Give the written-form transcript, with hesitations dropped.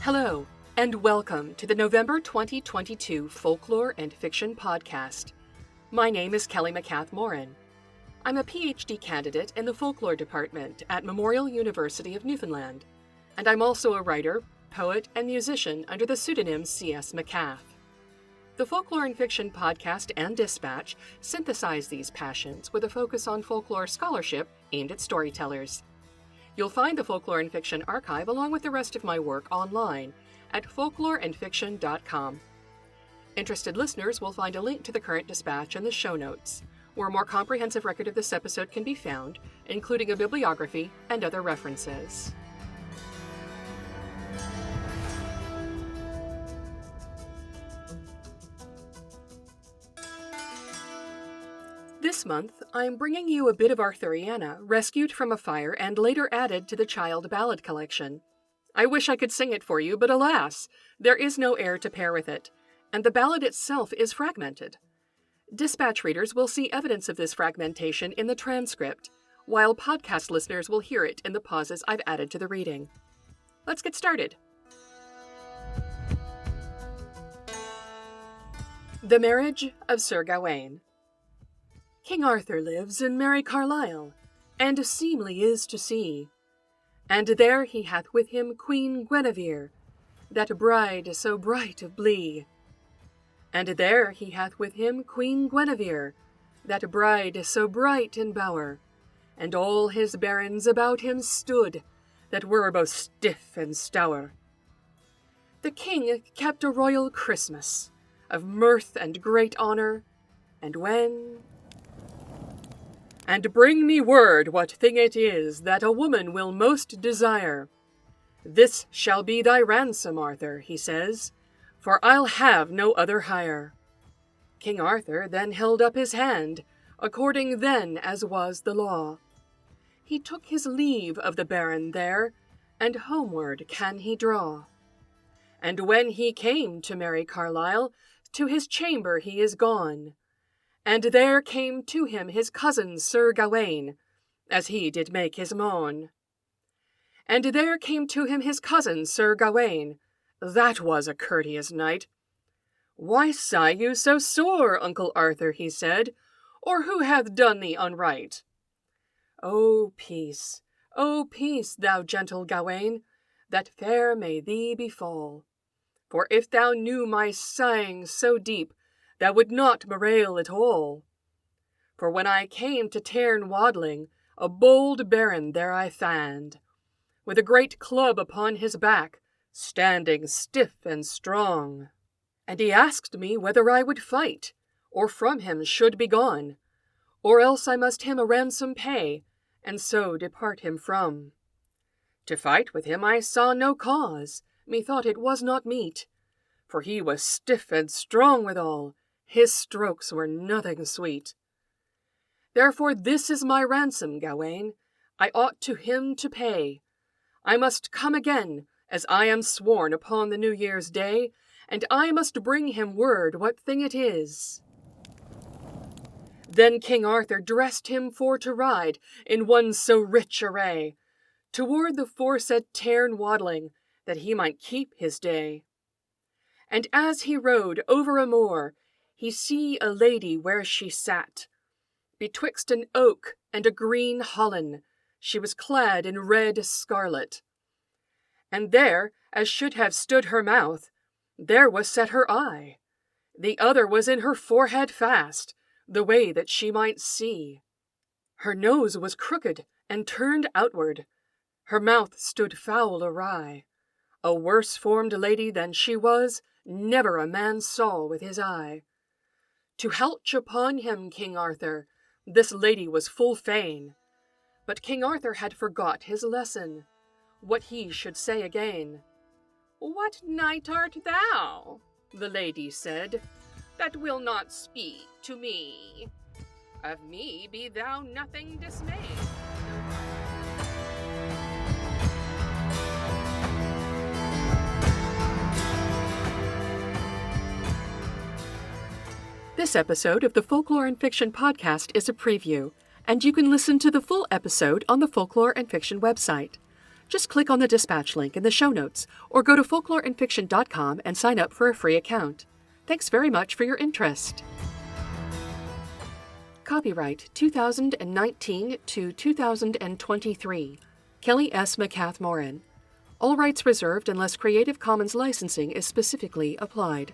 Hello, and welcome to the November 2022 Folklore and Fiction Podcast. My name is Kelly MacCath-Moran. I'm a PhD candidate in the Folklore Department at Memorial University of Newfoundland, and I'm also a writer, poet, and musician under the pseudonym C.S. MacCath. The Folklore and Fiction Podcast and Dispatch synthesize these passions with a focus on folklore scholarship aimed at storytellers. You'll find the Folklore and Fiction archive along with the rest of my work online at folkloreandfiction.com. Interested listeners will find a link to the current dispatch in the show notes, where a more comprehensive record of this episode can be found, including a bibliography and other references. This month, I'm bringing you a bit of Arthuriana, rescued from a fire and later added to the Child Ballad collection. I wish I could sing it for you, but alas, there is no air to pair with it, and the ballad itself is fragmented. Dispatch readers will see evidence of this fragmentation in the transcript, while podcast listeners will hear it in the pauses I've added to the reading. Let's get started. The Marriage of Sir Gawain. King Arthur lives in merry Carlisle, and seemly is to see. And there he hath with him Queen Guinevere, that bride so bright of blee. And there he hath with him Queen Guinevere, that bride so bright in bower, and all his barons about him stood, that were both stiff and stour. The king kept a royal Christmas, of mirth and great honour, and when... And bring me word what thing it is that a woman will most desire. This shall be thy ransom, Arthur, he says, for I'll have no other hire. King Arthur then held up his hand, according then as was the law. He took his leave of the baron there, and homeward can he draw. And when he came to merry Carlisle, to his chamber he is gone. And there came to him his cousin Sir Gawain, as he did make his moan. And there came to him his cousin Sir Gawain, that was a courteous knight. Why sigh you so sore, Uncle Arthur, he said, or who hath done thee unright? O peace, thou gentle Gawain, that fair may thee befall. For if thou knew my sighing so deep, thou would not marail at all. For when I came to Tairn Wadling, a bold baron there I fand, with a great club upon his back, standing stiff and strong. And he asked me whether I would fight, or from him should be gone, or else I must him a ransom pay, and so depart him from. To fight with him I saw no cause, methought it was not meet, for he was stiff and strong withal, his strokes were nothing sweet. Therefore this is my ransom, Gawain, I ought to him to pay. I must come again, as I am sworn upon the New Year's Day, and I must bring him word what thing it is. Then King Arthur dressed him for to ride in one so rich array, toward the foresaid Tairn Wadling, that he might keep his day. And as he rode over a moor, he see a lady where she sat. Betwixt an oak and a green holland, she was clad in red scarlet. And there, as should have stood her mouth, there was set her eye. The other was in her forehead fast, the way that she might see. Her nose was crooked and turned outward. Her mouth stood foul awry. A worse formed lady than she was, never a man saw with his eye. To helch upon him, King Arthur, this lady was full fain. But King Arthur had forgot his lesson, what he should say again. What knight art thou, the lady said, that will not speak to me? Of me be thou nothing dismayed. This episode of the Folklore and Fiction Podcast is a preview, and you can listen to the full episode on the Folklore and Fiction website. Just click on the dispatch link in the show notes or go to folkloreandfiction.com and sign up for a free account. Thanks very much for your interest. Copyright 2019 to 2023. Kelly S. MacCath-Moran. All rights reserved unless Creative Commons licensing is specifically applied.